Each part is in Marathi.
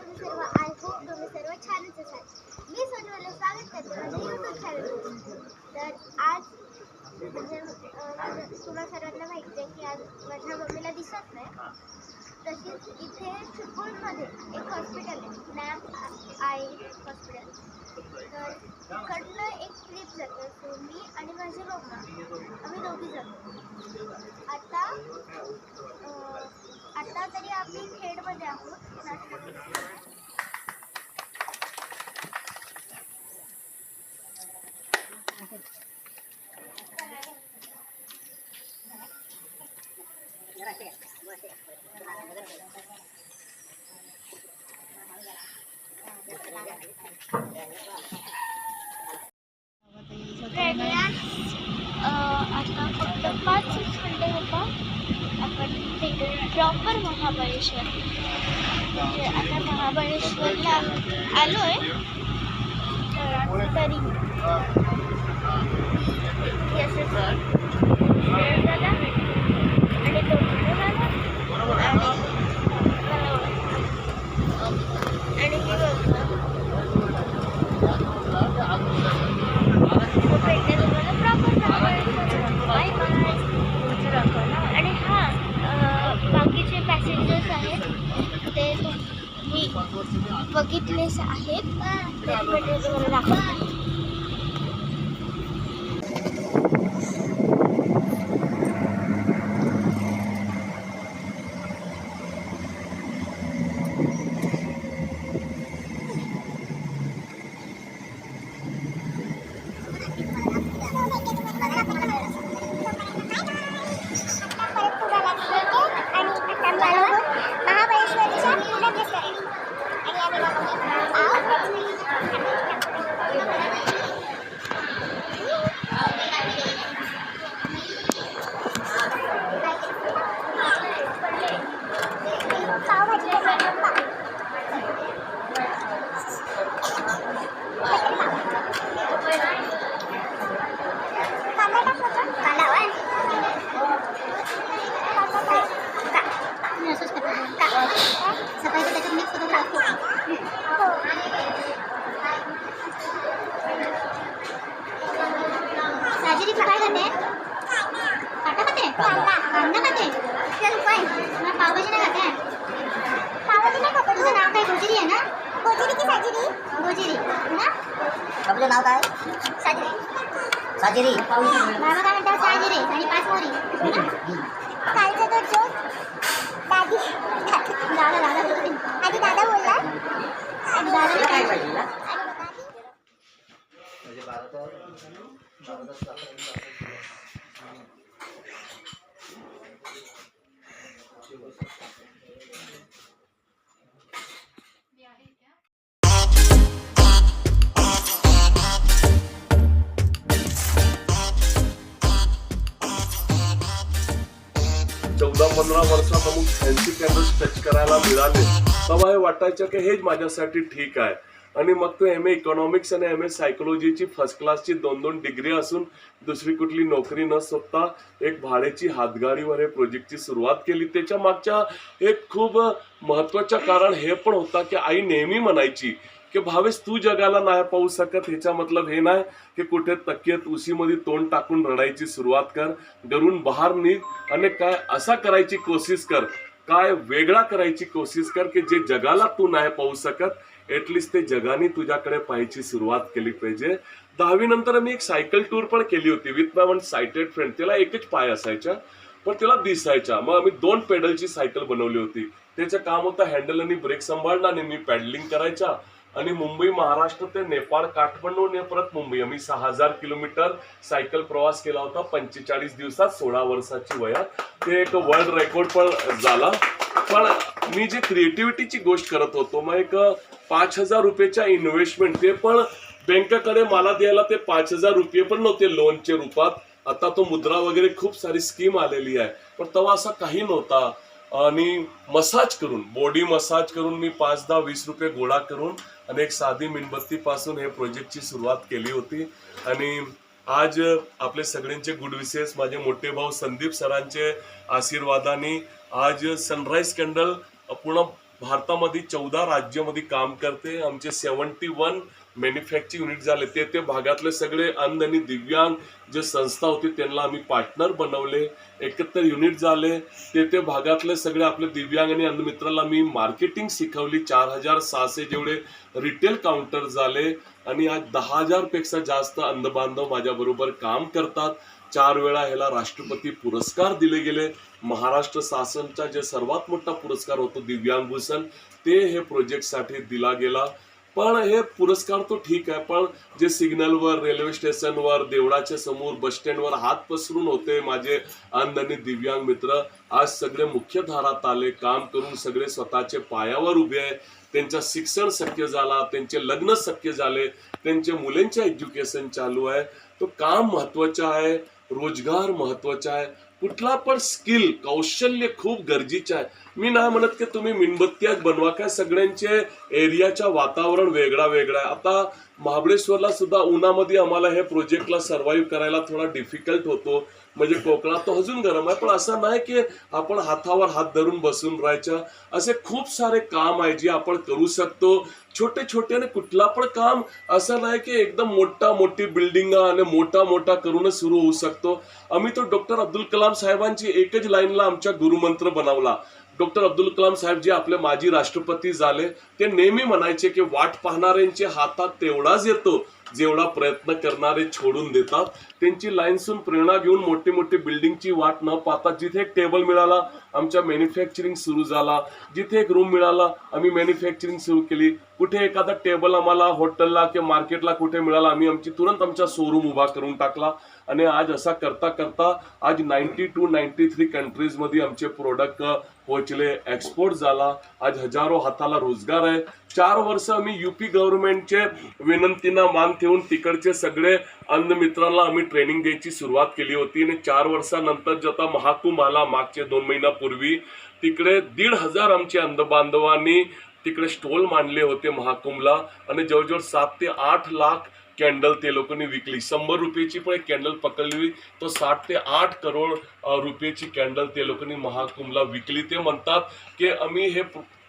तुम्ही सर्व आय होप तुम्ही सर्व छानच असाल. मी सोनूला स्वागत करते माझ्या यूट्यूब चॅनलवर. तर आज तुम्हाला सर्वांना माहिती आहे की आज माझ्या मम्मीला दिसत नाही. तशीच इथे चिपळूणमध्ये एक हॉस्पिटल आहे, नॅप आय हॉस्पिटल. तर तिकडनं एक ट्रिप जातो. सो मी आणि माझे पप्पा आम्ही दोघी जातो. आता तरी आम्ही खेडमध्ये आहोत, नाशिकमध्ये. आता फक्त 5 मिनिटं होता आपण प्रॉपर महाबळेश्वर, म्हणजे आता महाबळेश्वरला आलो आहे. तरी वेळ झाला आणि तो झाला आणि मी बघतो आणि बाकीचे पॅसेंजर्स आहेत ते तुम्ही बघितलेच आहेत. दाखवते. आपलं नाव काय? साजिरी. मामा काय म्हणतात? साजिरी आणि 5 मोरी. कालचा तो जोक दादी आधी दादा बोलला आणि दादा काय पाहिजे म्हणजे 12 14-15 वर्षात अमुक फॅन्सी कॅमेराज टच करायला मिळाले तेव्हा हे वाटायचं की हेच माझ्यासाठी ठीक आहे. आणि मग तो MA इकॉनॉमिक्स आणि MA सायकोलॉजीची फर्स्ट क्लासची 2-2 डिग्री असून दुसरी कुठली नोकरी न शोधता एक भाड्याची हातगाडीवर हे प्रोजेक्टची सुरुवात केली. त्याच्या मागच्या एक खूप महत्वाचं कारण हे पण होता की आई नेहमी म्हणायची की भावेश तू जगाला नाही पाहू शकत ह्याचा मतलब हे नाही की कुठे तक्येत उशीमध्ये तोंड टाकून रडायची सुरुवात कर. डरून बाहेर निघ आणि काय असा करायची कोशिश कर, काय वेगळा करायची कोशिश कर की जे जगाला तू नाही पाहू शकत ऍटलिस्ट ते जगाने तुझ्याकडे पाहायची सुरुवात केली पाहिजे. 10वी नंतर मी एक सायकल टूर पण केली होती with my one sighted friend. त्याला एकच पाय असायचा पण त्याला दिसायचा. मग आम्ही 2 पेडलची सायकल बनवली होती. त्याचं काम होतं हँडल आणि ब्रेक सांभाळणं आणि मी पॅडलिंग करायचा. आणि मुंबई महाराष्ट्र ते नेपाळ काठमांडू आणि परत मुंबई आम्ही 6000 किलोमीटर सायकल प्रवास केला होता 45 दिवसात 16 वर्षाची वयात. ते एक वर्ल्ड रेकॉर्ड पण झाला. पण मी जे क्रिएटिव्हिटीची गोष्ट करत होतो मग एक 5000 रुपयाच्या इन्व्हेस्टमेंट ते पण बँकेकडे मला द्यायला ते 5000 रुपये पण नव्हते लोनच्या रूपात. आता तो मुद्रा वगैरे खूप सारी स्कीम आलेली आहे पण तेव्हा असा काही नव्हता. आणि मसाज करून बॉडी मसाज करून मी 5-10-20 रुपये गोळा करून आणि एक साधी मेणबत्ती पासून हे प्रोजेक्टची सुरुवात केली होती. आणि आज आपले सगळ्यांचे गुड विशेस माझे मोठे भाऊ संदीप सरांचे आशीर्वादाने आज सनराइज कॅन्डल पूर्ण भारतामध्ये 14 राज्यामध्ये काम करते. आमचे 71 मॅन्युफॅक्चरिंग युनिट झाले. ते भागातले सगळे अंध आणि दिव्यांग जे संस्था होती त्यांना आम्ही पार्टनर बनवले. 71 युनिट झाले. ते भागातले सगळे आपले दिव्यांग आणि अंध मित्रांना मी मार्केटिंग शिकवली. 4600 जेवढे रिटेल काउंटर झाले आणि आज 10,000 पेक्षा जास्त अंध बांधव माझ्या बरोबर काम करतात. 4 वेळा ह्याला राष्ट्रपती पुरस्कार दिले गेले. महाराष्ट्र शासनचा जे सर्वात मोठा पुरस्कार होतो दिव्यांग भूषण ते हे प्रोजेक्टसाठी दिला गेला. पण हे पुरस्कार तो ठीक आहे, पण जे सिग्नलवर, रेल्वे स्टेशनवर, देवळाच्या समोर, बस स्टँडवर हात पसरून होते माझे अंध आणि दिव्यांग मित्र, आज सगळे मुख्य धारात आले. काम करून सगळे स्वतःचे पायावर उभे आहे. त्यांचं शिक्षण शक्य झाला, त्यांचे लग्न शक्य झाले, त्यांच्या मुलांचे एज्युकेशन चालू आहे. तो काम महत्वाचं आहे, रोजगार महत्वाचा आहे. कुठला पण स्किल, कौशल्य खूप गरजेचं आहे. मी नाही म्हणत की तुम्ही मेणबत्त्याच बनवा, काय सगळ्यांचे एरियाचा वातावरण वेगळा वेगळा आहे. आता महाबळेश्वरला सुद्धा उन्हामध्ये आम्हाला हे प्रोजेक्टला सर्व्हाइव्ह करायला थोडा डिफिकल्ट होतो. म्हणजे कोकणात तो अजून गरम आहे, पण असं नाही की आपण हातावर हात धरून बसून राहायचं. असे खूप सारे काम आहे जे आपण करू शकतो. छोटे छोटे कुठला पण काम असं नाही की एकदम मोठी बिल्डिंग आणि मोठा करूनच सुरू होऊ शकतो. आम्ही तो डॉक्टर अब्दुल कलाम साहेबांची एकच लाईनला आमचा गुरुमंत्र बनवला. डॉक्टर अब्दुल कलाम साहेब जे आपले माजी राष्ट्रपती झाले ते नेहमी म्हणायचे की वाट पाहणाऱ्यांच्या हातात तेवढाच येतो जेवढा प्रयत्न करणारे सोडून देतात. त्यांची लाईन्सून प्रेरणा घेऊन मोठी बिल्डिंगची वाट न पाहता जिथे एक टेबल मिळाला आमच्या मॅन्युफॅक्चरिंग सुरू झाला. जिथे एक रूम मिळाला आम्ही मॅन्युफॅक्चरिंग सुरू केली. कुठे एखादा टेबल आम्हाला हॉटेलला किंवा मार्केटला कुठे मिळाला आम्ही तुरंत आमचा शोरूम उभा करून टाकला. आणि आज असा करता करता आज 93 कंट्रीज मध्ये आमचे प्रोडक्ट पोहोचले, एक्सपोर्ट झाला. आज हजारो हाताला रोजगार आहे. 4 वर्ष आम्ही यूपी गव्हर्नमेंटचे विनंतीना मान ठेवून तिकडचे सगळे अंध मित्रांना आम्ही ट्रेनिंग द्यायची सुरुवात केली होती. आणि 4 वर्षानंतर जेव्हा महाकुंभ आला मागचे 2 महिन्यापूर्वी तिकडे 1,500 आमचे अंध बांधवांनी तिकडे स्टॉल मांडले होते महाकुंभला. आणि जवळजवळ 7 ते 8 लाख कॅन्डल ते लोकांनी विकली. 100 रुपयाची पण एक कॅन्डल पकडली तो 7 ते 8 करोड रुपयाची कॅन्डल ते लोकांनी महाकुंभला विकली. ते म्हणतात की आम्ही हे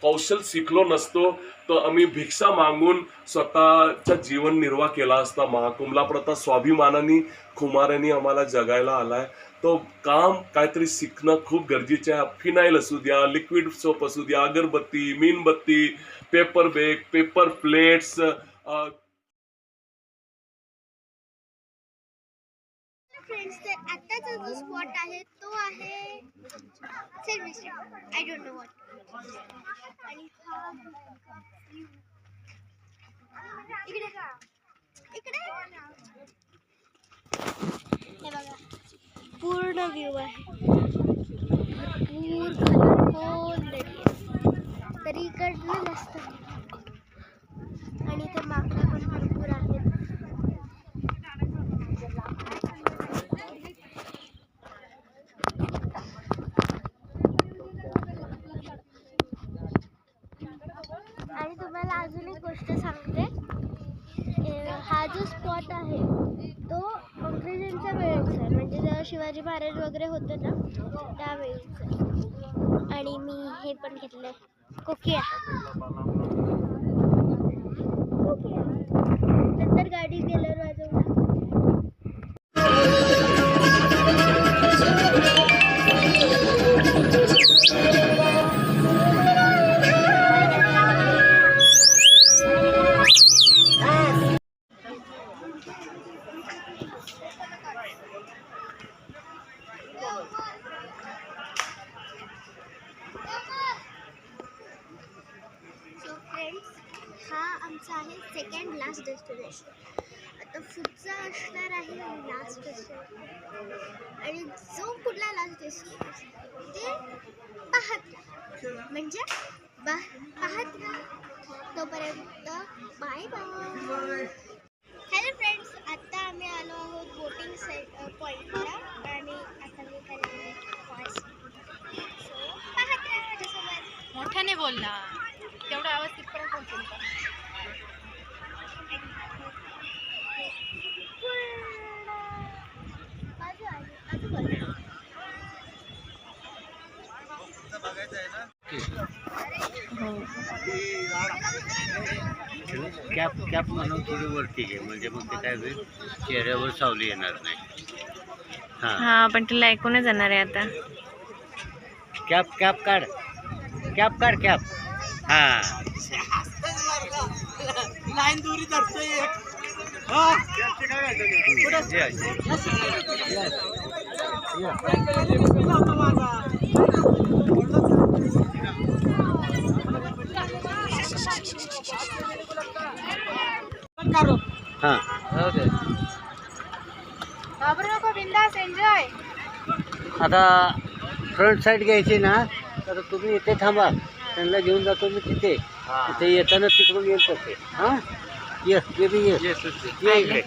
कौशल शिकलो नसतो तर आम्ही भिक्षा मागून स्वतःचा जीवन निर्वाह केला असता महाकुंभला. पण आता स्वाभिमानाने खुमाऱ्यांनी आम्हाला जगायला आलाय. तो काम काहीतरी शिकणं खूप गरजेचं आहे. फिनाईल असू द्या, लिक्विड सोप असू द्या, अगरबत्ती, मेणबत्ती, paper bag, paper plates. Friends, तर आत्ताचा जो स्पॉट आहे तो आहे service, I don't know what. आणि इकडे हे बघा पूर्ण व्ह्यू आहे. भरपूर खोल दरी आहे, तरी इकडनं जास्त आणि इथे माकडं पण भरपूर आहेत. आणि तुम्हाला अजून एक गोष्ट सांगते, हा जो स्पॉट आहे तो अंग्रेजांच्या वेळेचा आहे. म्हणजे जेव्हा शिवाजी महाराज वगैरे होते ना त्यावेळेचं. आणि मी हे पण घेतलंय कोकिया. नंतर गाडी गेल्यावर वाजवणार. हा आमचा आहे सेकंड लास्ट डेस्टिनेशन. आता पुढचा असणार आहे लास्ट डेस्टिनेशन. आणि जो कुठला लास्ट डेस्टिनेशन ते पाहत राहा, म्हणजे पाहत राहा. तोपर्यंत बाय बाय. हॅलो फ्रेंड्स, आता आम्ही आलो आहोत बोटिंग पॉईंटला आणि आता मी करणार पॉज. सो पाहत राहा माझ्यासोबत. मोठ्याने बोल ना, तेवढा आवाज तिथपर्यंत पोहोचेल का? बघायचं आहे ना. कॅप कॅप म्हणून थोडी वरती घे, म्हणजे मग ते काय होईल, चेहऱ्यावर सावली येणार नाही. हां, हा पण तिला ऐकूनच जाणार आहे आता. कॅप कॅप काढ, कॅप काढ, कॅप. हां, लाईन दुरी धरतोय एक. हां. घाबरू नको, बिंदास एन्जॉय. आता फ्रंट साईड घ्यायची ना, तर तुम्ही इथे थांबा, त्यांना घेऊन जातो मी तिथे. तिथे येताना तिकडून येईल तसे. हां, ये बी ये इकडे.